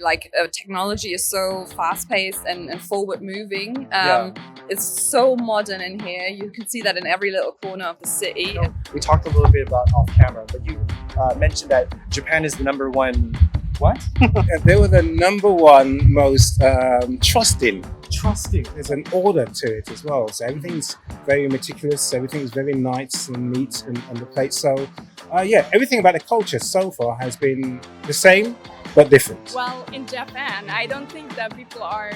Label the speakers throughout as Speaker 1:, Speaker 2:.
Speaker 1: Like technology is so fast-paced and forward-moving. It's so modern in here. You can see that in every little corner of the city.
Speaker 2: We talked a little bit about off camera, but you mentioned that Japan is the number one. What?
Speaker 3: They were the number one most trusting.
Speaker 2: Trusting.
Speaker 3: There's an order to it as well. So everything's very meticulous. Everything's very nice and neat on the plate. So everything about the culture so far has been the same but different.
Speaker 4: Well, in Japan, I don't think that people are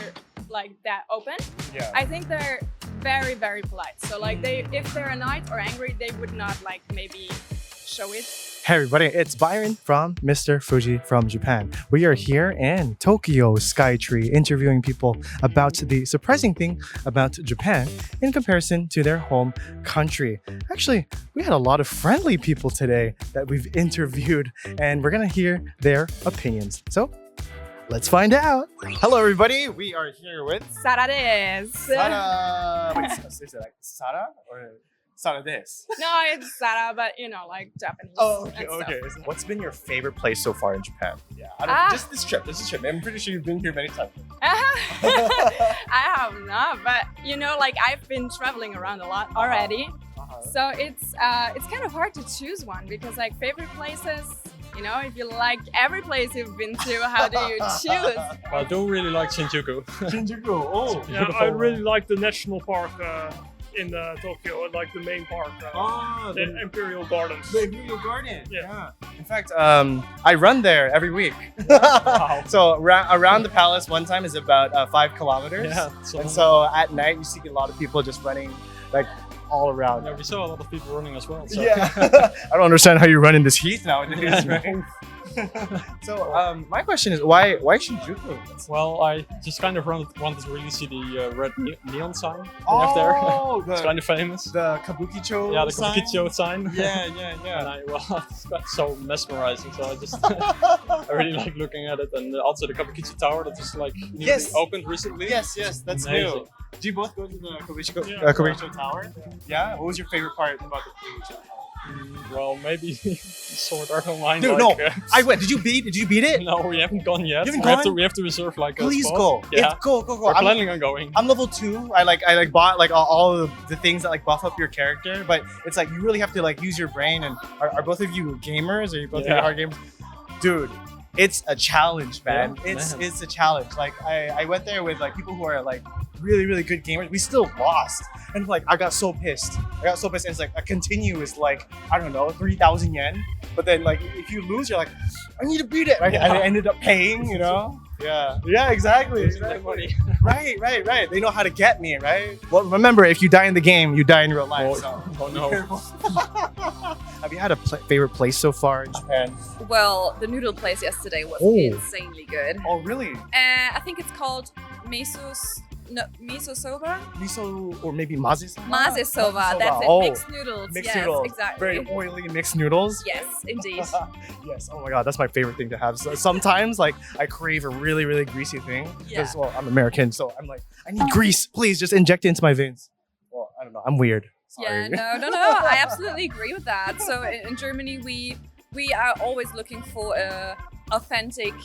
Speaker 4: like that open.
Speaker 2: Yeah.
Speaker 4: I think they're very, very polite. So like if they're annoyed or angry, they would not like maybe show it.
Speaker 2: Hey everybody, it's Byron from Mr. Fuji from Japan. We are here in Tokyo Skytree interviewing people about the surprising thing about Japan in comparison to their home country. Actually, we had a lot of friendly people today that we've interviewed and we're gonna hear their opinions. So, let's find out. Hello everybody, we are here with
Speaker 4: Sara desu.
Speaker 2: Sara. Wait, is it like Sara or Sara desu?
Speaker 4: No, it's Sara, but you know, like Japanese.
Speaker 2: Oh, okay,
Speaker 4: and
Speaker 2: okay.
Speaker 4: stuff.
Speaker 2: What's been your favorite place so far in Japan? Yeah, just this trip. I'm pretty sure you've been here many times.
Speaker 4: I have not, but you know, like I've been traveling around a lot already. So it's kind of hard to choose one because like favorite places, you know, if you like every place you've been to, how do you choose?
Speaker 5: I don't really like Shinjuku.
Speaker 2: Shinjuku, oh.
Speaker 5: Yeah, I really like the national park in Tokyo, like the main park, the Imperial Gardens.
Speaker 2: The Imperial Garden,
Speaker 5: yeah.
Speaker 2: In fact, I run there every week.
Speaker 5: Wow.
Speaker 2: So around the palace one time is about 5 kilometers.
Speaker 5: Yeah.
Speaker 2: And so at night you see a lot of people just running like all around.
Speaker 5: Yeah, we saw a lot of people running as well. So.
Speaker 2: Yeah. I don't understand how you run in this heat nowadays, right? So my question is, why Shinjuku?
Speaker 5: Well, I just kind of wanted to really see the red neon sign they have there. It's kind of famous.
Speaker 2: The Kabukicho
Speaker 5: Yeah, the
Speaker 2: sign?
Speaker 5: Kabukicho sign.
Speaker 2: Yeah.
Speaker 5: And it's got so mesmerizing, so I just I really like looking at it, and also the Kabukicho Tower that just like newly opened recently.
Speaker 2: Yes, that's
Speaker 5: amazing.
Speaker 2: new. Do you both go to the
Speaker 5: Yeah.
Speaker 2: Kabukicho Tower? Yeah. What was your favorite part about the Kabukicho Tower?
Speaker 5: Well, maybe Sword Art Online.
Speaker 2: Dude,
Speaker 5: like,
Speaker 2: no, I went. Did you beat it?
Speaker 5: No, we haven't gone yet.
Speaker 2: You haven't
Speaker 5: We have to reserve like a
Speaker 2: Please
Speaker 5: spot.
Speaker 2: go.
Speaker 5: Yeah,
Speaker 2: Go.
Speaker 5: we're planning on going.
Speaker 2: I'm level 2. I bought like all of the things that like buff up your character, but it's like you really have to like use your brain. And are both of you gamers? Are you both of you hard gamers? Dude, it's a challenge, man.
Speaker 5: Yeah,
Speaker 2: It's a challenge. Like I went there with like people who are like really, really good gamers. We still lost. And like I got so pissed. And it's like a continue is like, I don't know, 3,000 yen. But then like if you lose, you're like, I need to beat it. I ended up paying, you know? Yeah, exactly. Right. They know how to get me, right? Well, remember, if you die in the game, you die in real life.
Speaker 5: Oh no.
Speaker 2: Have you had a favorite place so far in Japan?
Speaker 1: Well, the noodle place yesterday was insanely good.
Speaker 2: Oh, really?
Speaker 1: I think it's called miso soba?
Speaker 2: Miso or maybe maze soba?
Speaker 1: Maze soba, that's it.
Speaker 2: Oh,
Speaker 1: mixed noodles.
Speaker 2: mixed
Speaker 1: yes,
Speaker 2: noodles.
Speaker 1: exactly.
Speaker 2: Very oily mixed noodles.
Speaker 1: Yes, indeed.
Speaker 2: Yes. Oh my god, that's my favorite thing to have. So sometimes like I crave a really, really greasy thing.
Speaker 1: Yeah.
Speaker 2: Because well, I'm American, so I'm like, I need grease. Please just inject it into my veins. Well, I don't know. I'm weird. Sorry.
Speaker 1: Yeah, no. I absolutely agree with that. So in Germany, we are always looking for a authentic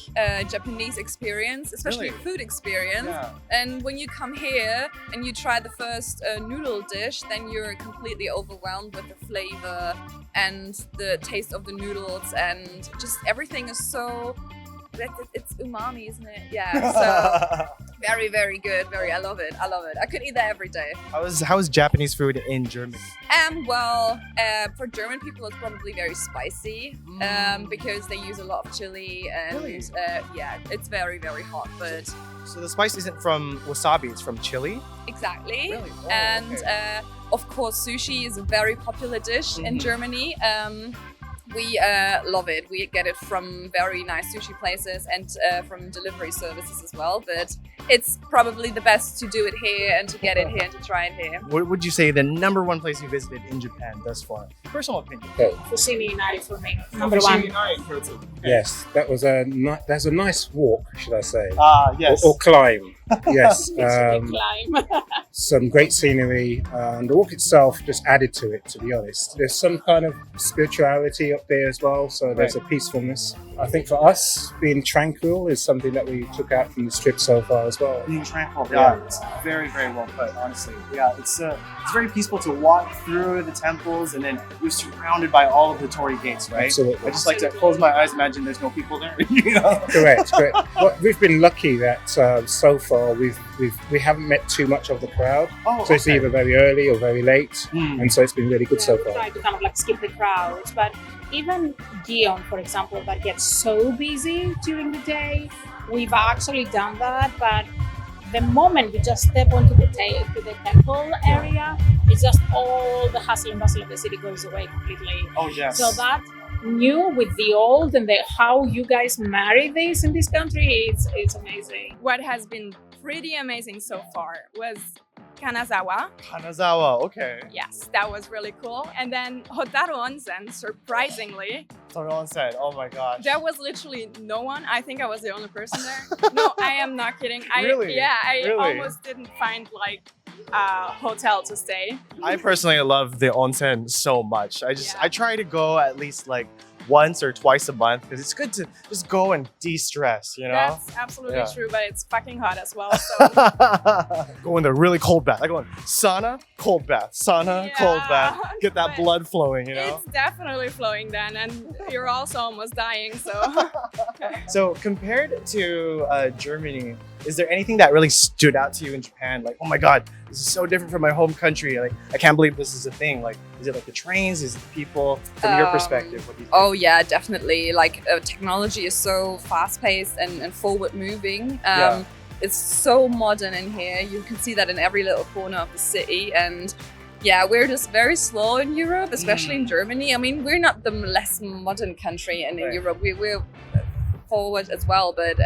Speaker 1: Japanese experience, especially food experience.
Speaker 2: Yeah.
Speaker 1: And when you come here and you try the first noodle dish, then you're completely overwhelmed with the flavor and the taste of the noodles, and just everything is so. It's umami, isn't it? Yeah. So very, very good. I love it. I could eat that every day.
Speaker 2: How is Japanese food in Germany?
Speaker 1: Well, for German people, it's probably very spicy because they use a lot of chili and it's very, very hot. But
Speaker 2: so the spice isn't from wasabi; it's from chili.
Speaker 1: Exactly.
Speaker 2: Really? Oh,
Speaker 1: and
Speaker 2: okay.
Speaker 1: Of course, sushi is a very popular dish in Germany. We love it. We get it from very nice sushi places and from delivery services as well. But it's probably the best to do it here and to get it here and to try it here.
Speaker 2: What would you say the number one place you visited in Japan thus far? Personal opinion.
Speaker 4: Fushimi Inari for me. Number one.
Speaker 3: Yes, that's a nice walk, should I say?
Speaker 2: Yes.
Speaker 3: Or climb. Yes.
Speaker 4: Climb.
Speaker 3: Some great scenery, and the walk itself just added to it, to be honest. There's some kind of spirituality up there as well, so there's a peacefulness. I think for us, being tranquil is something that we took out from this trip so far as well.
Speaker 2: Being tranquil, yeah, it's very, very well put, honestly. Yeah, it's very peaceful to walk through the temples, and then you're surrounded by all of the torii gates, right?
Speaker 3: Absolutely.
Speaker 2: I just like to close my eyes, imagine there's no people there. You know?
Speaker 3: Correct. Well, we've been lucky that so far we haven't met too much of the crowd.
Speaker 2: Oh,
Speaker 3: So it's either very early or very late, and so it's been really good so
Speaker 6: We
Speaker 3: far.
Speaker 6: try to kind of like skip the crowds, but even Gion, for example, that gets so busy during the day, we've actually done that, but the moment we just step onto the temple area, it's just all the hustle and bustle of the city goes away completely.
Speaker 2: Oh, yes.
Speaker 6: So that new with the old and how you guys marry this in this country, it's amazing.
Speaker 4: What has been pretty amazing so far was Kanazawa.
Speaker 2: Kanazawa, okay.
Speaker 4: Yes, that was really cool. And then Hotaru Onsen, surprisingly,
Speaker 2: Torii Onsen, oh my gosh.
Speaker 4: there was literally no one. I think I was the only person there. No, I am not kidding.
Speaker 2: Really?
Speaker 4: Yeah, I
Speaker 2: Really?
Speaker 4: almost didn't find like a hotel to stay.
Speaker 2: I personally love the onsen so much.
Speaker 4: Yeah.
Speaker 2: I try to go at least like once or twice a month because it's good to just go and de-stress, you know?
Speaker 4: That's absolutely
Speaker 2: Yeah.
Speaker 4: true, but it's fucking hot as well. So
Speaker 2: Go in the really cold bath. I go in sauna, cold bath, sauna, cold bath.
Speaker 4: Yeah,
Speaker 2: Get that
Speaker 4: but
Speaker 2: blood flowing, you know?
Speaker 4: it's definitely flowing then, and you're also almost dying. So
Speaker 2: So compared to Germany, is there anything that really stood out to you in Japan? Like, oh my God, this is so different from my home country. Like, I can't believe this is a thing. Like, is it like the trains? Is it the people? From your perspective, what do you think?
Speaker 1: Oh yeah, definitely. Like technology is so fast-paced and forward-moving.
Speaker 2: Yeah.
Speaker 1: It's so modern in here. You can see that in every little corner of the city. And yeah, we're just very slow in Europe, especially in Germany. I mean, we're not the less modern country in
Speaker 2: Right.
Speaker 1: Europe. We're forward as well, but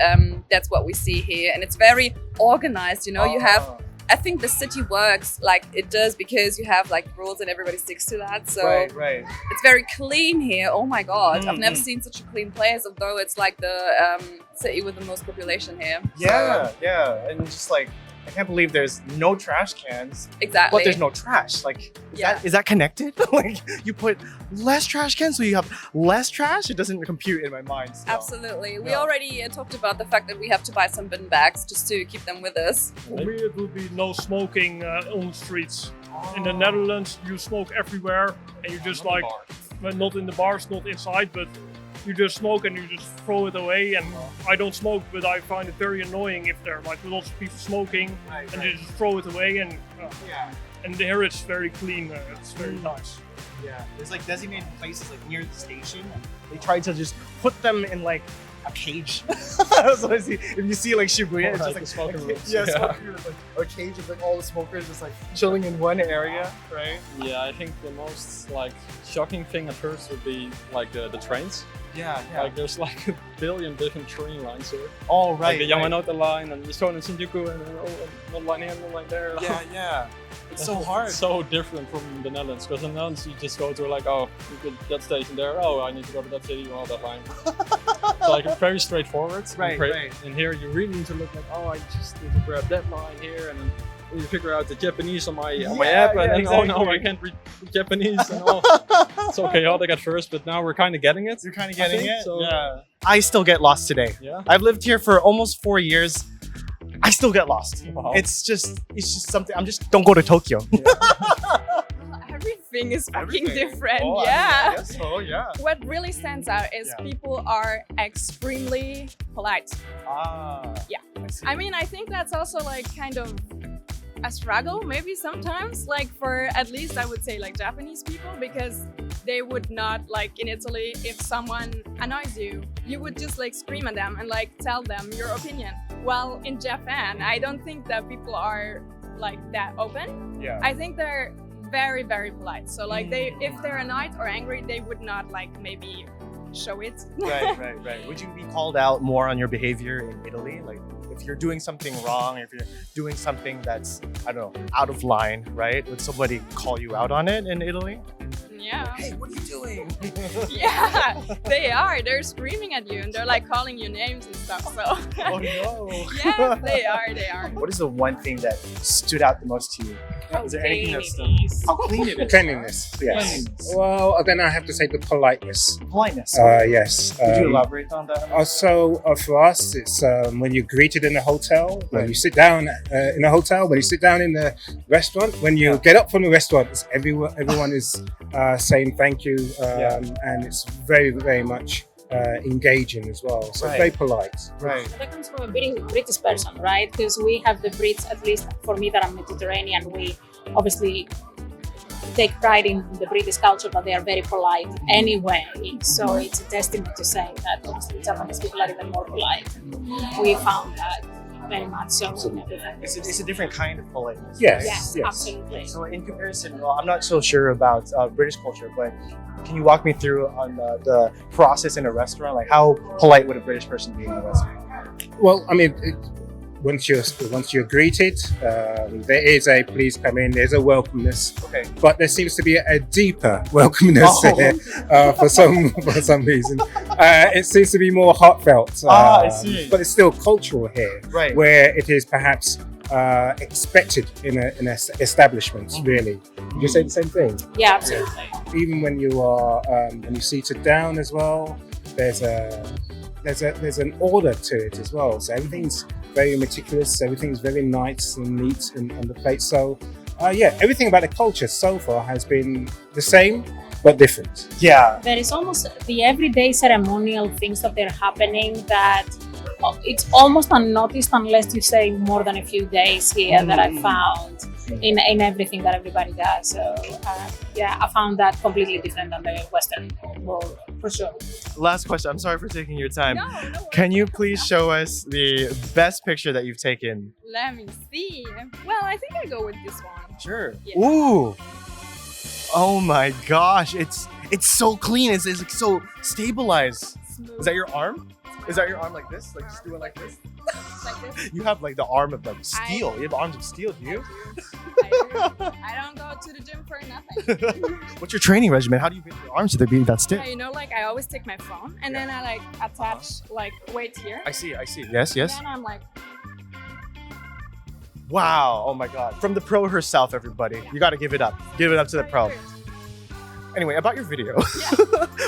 Speaker 1: that's what we see here. And it's very organized. You know, you have. I think the city works like it does because you have like rules and everybody sticks to that. So
Speaker 2: Right.
Speaker 1: it's very clean here. Oh my God. I've never
Speaker 2: Mhm.
Speaker 1: seen such a clean place, although it's like the city with the most population here.
Speaker 2: Yeah,
Speaker 1: So,
Speaker 2: yeah. And just like, I can't believe there's no trash cans,
Speaker 1: exactly.
Speaker 2: but there's no trash. Like,
Speaker 1: Yeah.
Speaker 2: is that connected? Like, you put less trash cans, so you have less trash? It doesn't compute in my mind. still.
Speaker 1: Absolutely. We
Speaker 2: Yeah.
Speaker 1: already talked about the fact that we have to buy some bin bags just to keep them with us.
Speaker 7: For me, it would be no smoking on the streets. In the Netherlands, you smoke everywhere, and you just like, well, not in the bars, not inside, but you just smoke and you just throw it away. And I don't smoke, but I find it very annoying if there are like lots of people smoking, and you just throw it away. And
Speaker 2: Yeah.
Speaker 7: and here it's very clean. It's very nice.
Speaker 2: Yeah, there's like designated places like near the station. And they try to just put them in like a cage. That's what I see. If you see like Shibuya, it's
Speaker 5: Like
Speaker 2: just
Speaker 5: the
Speaker 2: like
Speaker 5: smoking
Speaker 2: a
Speaker 5: rooms.
Speaker 2: yeah,
Speaker 5: Yeah.
Speaker 2: smoking rooms, like a cage of like all the smokers just like chilling in one area, right?
Speaker 5: Yeah, I think the most like shocking thing at first would be like the trains.
Speaker 2: Yeah,
Speaker 5: Like there's like a billion different train lines here.
Speaker 2: all right.
Speaker 5: Like the Yamanote line and the Shonan Shinjuku and then one line here, one line there.
Speaker 2: Yeah, yeah. It's so hard.
Speaker 5: It's so different from the Netherlands because in the Netherlands you just go to like, oh, you could that station there. Oh, I need to go to that city. Oh, that line. So like very straightforward.
Speaker 2: Right, right.
Speaker 5: And here you really need to look like, oh, I just need to grab that line here and then you figure out the Japanese on my
Speaker 2: Yeah,
Speaker 5: app and
Speaker 2: yeah,
Speaker 5: then oh no,
Speaker 2: exactly.
Speaker 5: I can't read Japanese. And, oh, it's so chaotic at first, but now we're kind of getting it.
Speaker 2: You're kind of
Speaker 5: I
Speaker 2: getting
Speaker 5: think
Speaker 2: it.
Speaker 5: so.
Speaker 2: Yeah. I still get lost today.
Speaker 5: Yeah.
Speaker 2: I've lived here for almost 4 years. I still get lost.
Speaker 5: Wow.
Speaker 2: It's just something. Don't go to Tokyo.
Speaker 4: everything is fucking
Speaker 2: Everything.
Speaker 4: different.
Speaker 2: Oh, I mean,
Speaker 4: Yeah.
Speaker 2: I guess so, yeah.
Speaker 4: What really stands out is
Speaker 2: Yeah.
Speaker 4: people are extremely polite.
Speaker 2: Ah.
Speaker 4: Yeah.
Speaker 2: I see.
Speaker 4: I mean, I think that's also like kind of a struggle maybe sometimes, like for at least I would say like Japanese people, because they would not like in Italy, if someone annoys you, you would just like scream at them and like tell them your opinion. Well, in Japan, I don't think that people are like that open.
Speaker 2: yeah.
Speaker 4: I think they're very, very polite. So like if they're annoyed or angry, they would not like maybe show it.
Speaker 2: Right. Would you be called out more on your behavior in Italy? Like if you're doing something wrong, if you're doing something that's, I don't know, out of line, right? Would somebody call you out on it in Italy?
Speaker 4: Yeah.
Speaker 2: Hey, what are you doing?
Speaker 4: Yeah, they are. They're screaming at you and they're like calling you names and stuff. So
Speaker 2: Oh no.
Speaker 4: yeah, they are.
Speaker 2: What is the one thing that stood out the most to you? Is there anything that's how clean it is?
Speaker 3: Cleanliness, yes.
Speaker 2: Cleanliness.
Speaker 3: Well, then I have to say the politeness.
Speaker 2: Politeness.
Speaker 3: Yes.
Speaker 2: Could you elaborate on that?
Speaker 3: Also, for us, it's when you're greeted in a hotel, when you sit down in a hotel, when you sit down in the restaurant, when you get up from the restaurant, it's everyone is saying thank you, and it's very, very much engaging as well. So
Speaker 2: Right.
Speaker 3: very polite.
Speaker 2: Right.
Speaker 6: That comes from a British person, right? Because we have the Brits, at least for me that I'm Mediterranean, we obviously take pride in the British culture, but they are very polite anyway. So it's a testament to say that obviously Japanese people are even more polite. We found that very much so.
Speaker 2: It's a different kind of politeness.
Speaker 3: Yes.
Speaker 6: Absolutely.
Speaker 2: So in comparison, well, I'm not so sure about British culture, but can you walk me through on the process in a restaurant? Like how polite would a British person be in a restaurant?
Speaker 3: Well, I mean, once you're greeted, there is a please come in. There's a welcomeness,
Speaker 2: Okay.
Speaker 3: but there seems to be a deeper welcomeness here for some reason. It seems to be more heartfelt.
Speaker 2: I see.
Speaker 3: But it's still cultural here,
Speaker 2: Right.
Speaker 3: where it is perhaps expected in an establishment. Really, you say the same thing.
Speaker 6: Yeah, absolutely.
Speaker 3: Even when you are when you're seated down as well, there's an order to it as well. So everything's very meticulous. Everything's very nice and neat and on the plate. So everything about the culture so far has been the same but different.
Speaker 2: Yeah.
Speaker 6: There is almost the everyday ceremonial things that are happening that it's almost unnoticed unless you stay more than a few days here that I found in everything that everybody does. So I found that completely different than the Western world for sure.
Speaker 2: Last question. I'm sorry for taking your time.
Speaker 4: No worries.
Speaker 2: Can you please show us the best picture that you've taken?
Speaker 4: Let me see. Well, I think I go with this one.
Speaker 2: Sure.
Speaker 4: Yeah.
Speaker 2: Ooh. Oh my gosh. It's so clean. It's like so stabilized.
Speaker 4: Smooth.
Speaker 2: Is that your arm? Is that your arm like this? Like just do it like this?
Speaker 4: Like this?
Speaker 2: You have like the arm of like steel. You have arms of steel, do you?
Speaker 4: I do. I don't go to the gym for nothing.
Speaker 2: What's your training regimen? How do you get your arms to be that stiff?
Speaker 4: Yeah, you know, like I always take my phone and then I like attach like weight here.
Speaker 2: I see. Yes.
Speaker 4: And then I'm like,
Speaker 2: Wow. Oh my god. From the pro herself, everybody. You gotta give it up. Give it up to the pro. Anyway, about your video.
Speaker 4: Yeah.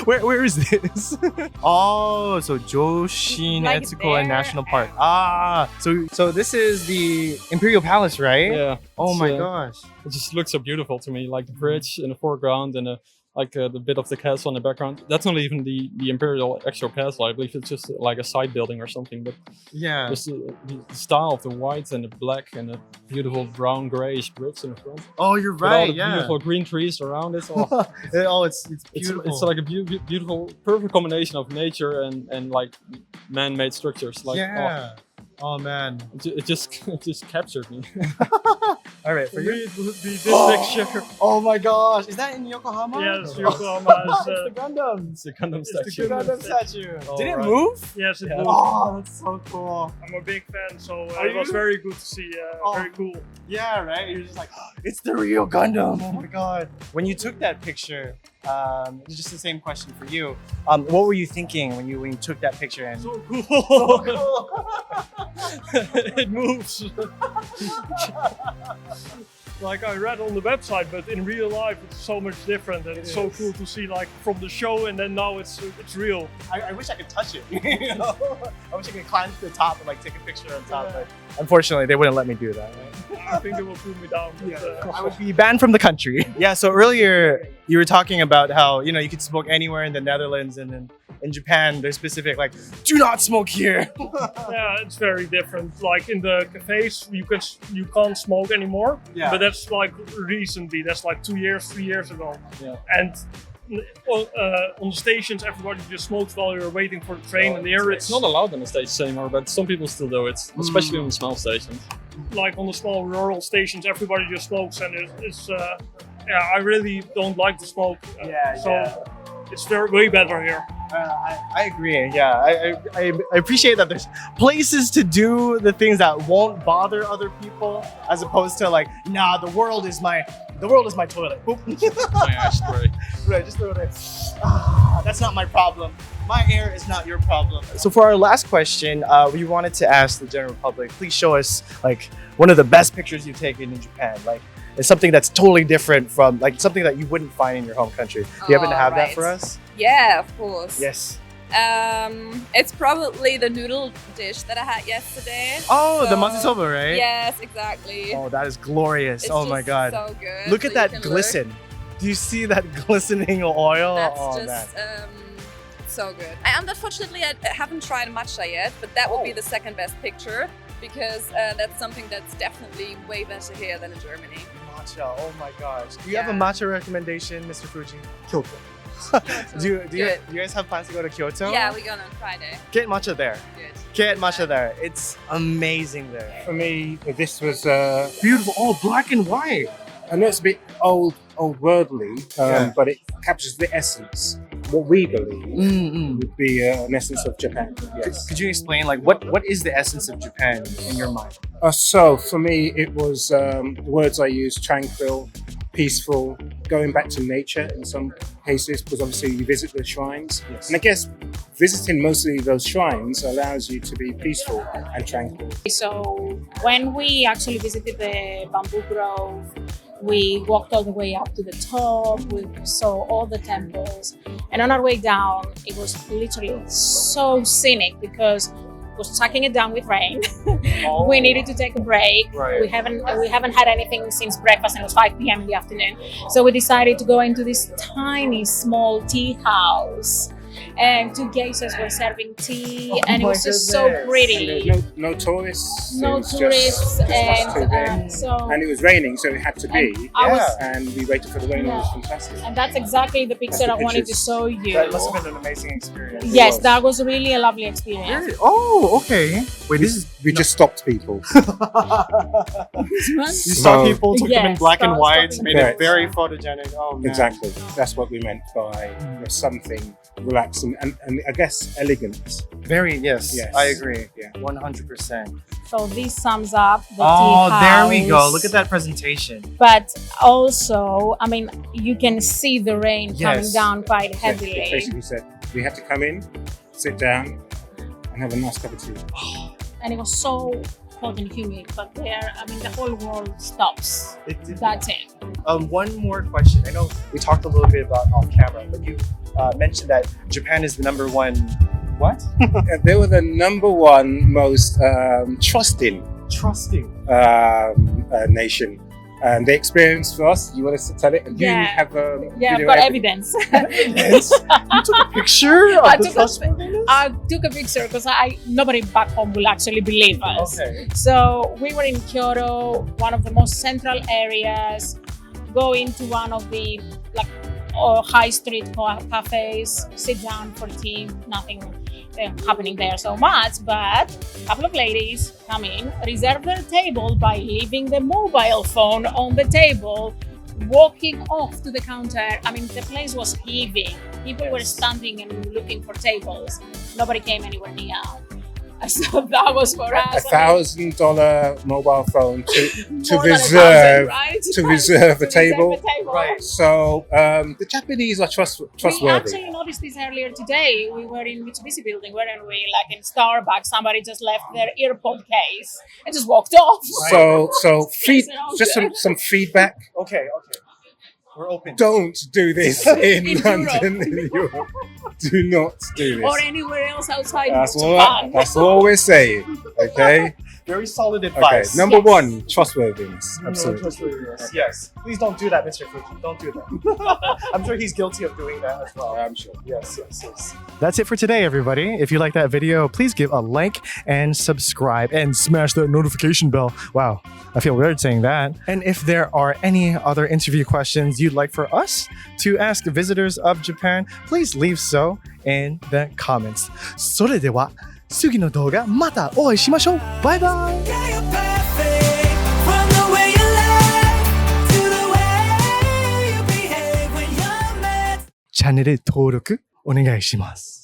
Speaker 2: Where is this? Oh, so Joshin
Speaker 4: Like
Speaker 2: Etsuko
Speaker 4: there,
Speaker 2: National Park. Ah, so this is the Imperial Palace, right?
Speaker 5: Yeah.
Speaker 2: Oh
Speaker 5: it's,
Speaker 2: my gosh.
Speaker 5: It just looks so beautiful to me, like the bridge in the foreground and the bit of the castle in the background. That's not even the imperial actual castle. I believe it's just like a side building or something. But
Speaker 2: Yeah.
Speaker 5: just the style of the white and the black and the beautiful brown grayish bricks in the front.
Speaker 2: Oh, you're
Speaker 5: With all
Speaker 2: right.
Speaker 5: the
Speaker 2: Yeah.
Speaker 5: beautiful green trees around it. Oh,
Speaker 2: Oh, it's beautiful.
Speaker 5: it's like a beautiful, perfect combination of nature and like man-made structures. Like,
Speaker 2: yeah. Oh man.
Speaker 5: it just captured me.
Speaker 2: All right, for
Speaker 7: For
Speaker 2: you.
Speaker 7: me, it would be this picture.
Speaker 2: Oh my gosh. Is that in Yokohama?
Speaker 7: Yes, Yokohama
Speaker 2: It's
Speaker 7: is.
Speaker 2: the Gundam.
Speaker 5: It's a Gundam
Speaker 7: It's the
Speaker 5: statue.
Speaker 7: Gundam
Speaker 2: statue.
Speaker 5: Oh,
Speaker 2: Did it
Speaker 5: right.
Speaker 2: move?
Speaker 7: Yes, it
Speaker 5: Yeah.
Speaker 7: moved.
Speaker 2: Oh, that's so cool.
Speaker 7: I'm a big fan, so
Speaker 2: Are
Speaker 7: it was
Speaker 2: you?
Speaker 7: very good to see. Very cool.
Speaker 2: Yeah, right? You're just like, it's the real Gundam. Oh my god. When you took that picture, just the same question for you. What were you thinking when you took that picture? And
Speaker 7: So cool. It moves. Like I read on the website, but in real life it's so much different, and it's so cool to see like from the show, and then now it's real.
Speaker 2: I wish I could touch it. You know? I wish I could climb to the top and like take a picture on top, but unfortunately they wouldn't let me do that.
Speaker 7: I think they will pull me down. But,
Speaker 2: I would be banned from the country. Yeah, so earlier you were talking about how, you know, you could smoke anywhere in the Netherlands, and then in Japan there's specific like, do not smoke here.
Speaker 7: yeah, it's very different. Like in the cafes, you can't smoke anymore.
Speaker 2: Yeah.
Speaker 7: But that's like recently. That's like 2 years, 3 years ago.
Speaker 5: Yeah.
Speaker 7: And on the stations, everybody just smokes while you're waiting for the train. And here
Speaker 5: It's not allowed on the stations anymore, but some people still do it, especially on the small stations.
Speaker 7: like on the small rural stations, everybody just smokes, and it's I really don't like to smoke. So it's way better here.
Speaker 2: I agree. Yeah, I appreciate that there's places to do the things that won't bother other people, as opposed to like, nah, the world is my toilet. Boop.
Speaker 5: My ashtray.
Speaker 2: Right, just throw it in. That's not my problem. My air is not your problem. So for our last question, we wanted to ask the general public, please show us like one of the best pictures you've taken in Japan. Like it's something that's totally different from like something that you wouldn't find in your home country. Do you happen to have that for us?
Speaker 1: Yeah, of course.
Speaker 2: Yes.
Speaker 1: It's probably the noodle dish that I had yesterday.
Speaker 2: Oh, the matsusoba, right?
Speaker 1: Yes, exactly.
Speaker 2: Oh, that is glorious.
Speaker 1: It's
Speaker 2: oh my
Speaker 1: just
Speaker 2: god.
Speaker 1: so good.
Speaker 2: Look
Speaker 1: So
Speaker 2: at
Speaker 1: you
Speaker 2: that
Speaker 1: can
Speaker 2: glisten. Do you see that glistening oil?
Speaker 1: That's
Speaker 2: oh,
Speaker 1: just
Speaker 2: man.
Speaker 1: so good. Unfortunately, I haven't tried matcha yet, but that would be the second best picture because that's something that's definitely way better here than in Germany.
Speaker 2: Matcha. Oh my gosh. Do you have a matcha recommendation, Mr. Fuji? Kyoto. do you guys have plans to go to Kyoto?
Speaker 1: Yeah, we're going on Friday.
Speaker 2: Get matcha there.
Speaker 1: Good.
Speaker 2: Get matcha there. It's amazing there.
Speaker 3: For me, this was
Speaker 2: Beautiful. Oh, black and white.
Speaker 3: I know it's a bit old worldly,
Speaker 2: Yeah.
Speaker 3: but it captures the essence. What we believe would be an essence of Japan. Yes.
Speaker 2: Could you explain like what is the essence of Japan in your mind?
Speaker 3: So for me, it was the words I used: tranquil, peaceful, going back to nature in some cases, because obviously you visit the shrines.
Speaker 2: Yes.
Speaker 3: And I guess visiting mostly those shrines allows you to be peaceful and tranquil.
Speaker 6: So when we actually visited the bamboo grove, we walked all the way up to the top, we saw all the temples, and on our way down, it was literally so scenic because it was chucking it down with rain. We needed to take a break.
Speaker 2: Right.
Speaker 6: We haven't had anything since breakfast, and it was 5 p.m. in the afternoon. So we decided to go into this tiny, small tea house. And two geishas were serving tea, and it was just so pretty.
Speaker 3: There's no tourists.
Speaker 6: No
Speaker 3: it was
Speaker 6: tourists,
Speaker 3: just us two there.
Speaker 6: and
Speaker 3: it was raining, so it had to be. And we waited for the rain. It was
Speaker 6: Yeah.
Speaker 3: fantastic.
Speaker 6: And that's exactly the picture
Speaker 3: the
Speaker 6: I wanted to
Speaker 3: pictures.
Speaker 6: show you.
Speaker 2: That must have been an amazing experience.
Speaker 6: Yes, that was really a lovely experience.
Speaker 2: Really? Oh, okay. Wait, this is
Speaker 3: We just stopped people.
Speaker 2: you saw
Speaker 3: No.
Speaker 2: people, took them in
Speaker 6: Yes,
Speaker 2: black and
Speaker 6: stop
Speaker 2: white,
Speaker 6: them.
Speaker 2: made it
Speaker 3: Correct.
Speaker 2: very photogenic. Oh man.
Speaker 3: Exactly. That's what we meant by something relaxing and I guess elegant.
Speaker 2: Very yes.
Speaker 3: Yes.
Speaker 2: I agree.
Speaker 3: Yeah.
Speaker 2: 100%.
Speaker 6: So this sums up the
Speaker 2: Oh,
Speaker 6: tea
Speaker 2: there we go.
Speaker 6: house.
Speaker 2: Look at that presentation.
Speaker 6: But also, I mean, you can see the rain coming
Speaker 2: Yes.
Speaker 6: down quite
Speaker 3: It
Speaker 6: heavily.
Speaker 3: basically said we had to come in, sit down, and have a nice cup of tea.
Speaker 6: And it was so hot and humid, but there, I mean, the whole world stops. That's it.
Speaker 2: One more question. I know we talked a little bit about off camera, but you mentioned that Japan is the number one. What?
Speaker 3: They were the number one most trusting
Speaker 2: Trusting.
Speaker 3: nation. And the experience for us, you want us to tell it? And
Speaker 6: Yeah.
Speaker 3: you have
Speaker 6: Yeah, I've
Speaker 3: video
Speaker 6: got
Speaker 3: evidence.
Speaker 6: evidence.
Speaker 2: You took a picture of
Speaker 6: I
Speaker 2: the
Speaker 6: took a-
Speaker 2: trustworthiness?
Speaker 6: I took a picture because nobody back home will actually believe us.
Speaker 2: Okay.
Speaker 6: So we were in Kyoto, one of the most central areas, go into one of the high street cafes, sit down for tea, nothing happening there so much, but a couple of ladies come in, reserve their table by leaving the mobile phone on the table, walking off to the counter. I mean, the place was heaving. People were standing and looking for tables. Nobody came anywhere near. So that was for us.
Speaker 3: $1,000 mobile phone to
Speaker 6: More than
Speaker 3: reserve
Speaker 6: 1,000, right?
Speaker 3: to reserve a table.
Speaker 2: Right.
Speaker 3: So the Japanese are
Speaker 6: We
Speaker 3: trustworthy.
Speaker 6: actually noticed this earlier today. We were in Mitsubishi building, weren't we? Like in Starbucks, somebody just left their earpod case and just walked off.
Speaker 3: So just
Speaker 6: good.
Speaker 3: some feedback.
Speaker 2: Okay. We're open.
Speaker 3: Don't do this in
Speaker 6: In
Speaker 3: London, in Europe. Do not do this.
Speaker 6: Or anywhere else outside
Speaker 3: That's
Speaker 6: Japan.
Speaker 3: all we're saying. Okay.
Speaker 2: Very solid
Speaker 3: Okay.
Speaker 2: advice.
Speaker 3: Number
Speaker 6: Yes.
Speaker 3: one, trustworthiness.
Speaker 2: Absolutely.
Speaker 3: Absolutely.
Speaker 2: Yes. Please don't do that, Mr. Fuji. Don't do that. I'm sure he's guilty of doing that as well.
Speaker 3: I'm sure.
Speaker 2: Yes. That's it for today, everybody. If you like that video, please give a like and subscribe and smash that notification bell. Wow, I feel weird saying that. And if there are any other interview questions you'd like for us to ask visitors of Japan, please leave so in the comments. それでは次の動画またお会いしましょう。バイバイ。
Speaker 8: Yeah, you're perfect from the way you lie to the way you behave when you're mad.
Speaker 2: チャンネル登録お願いします。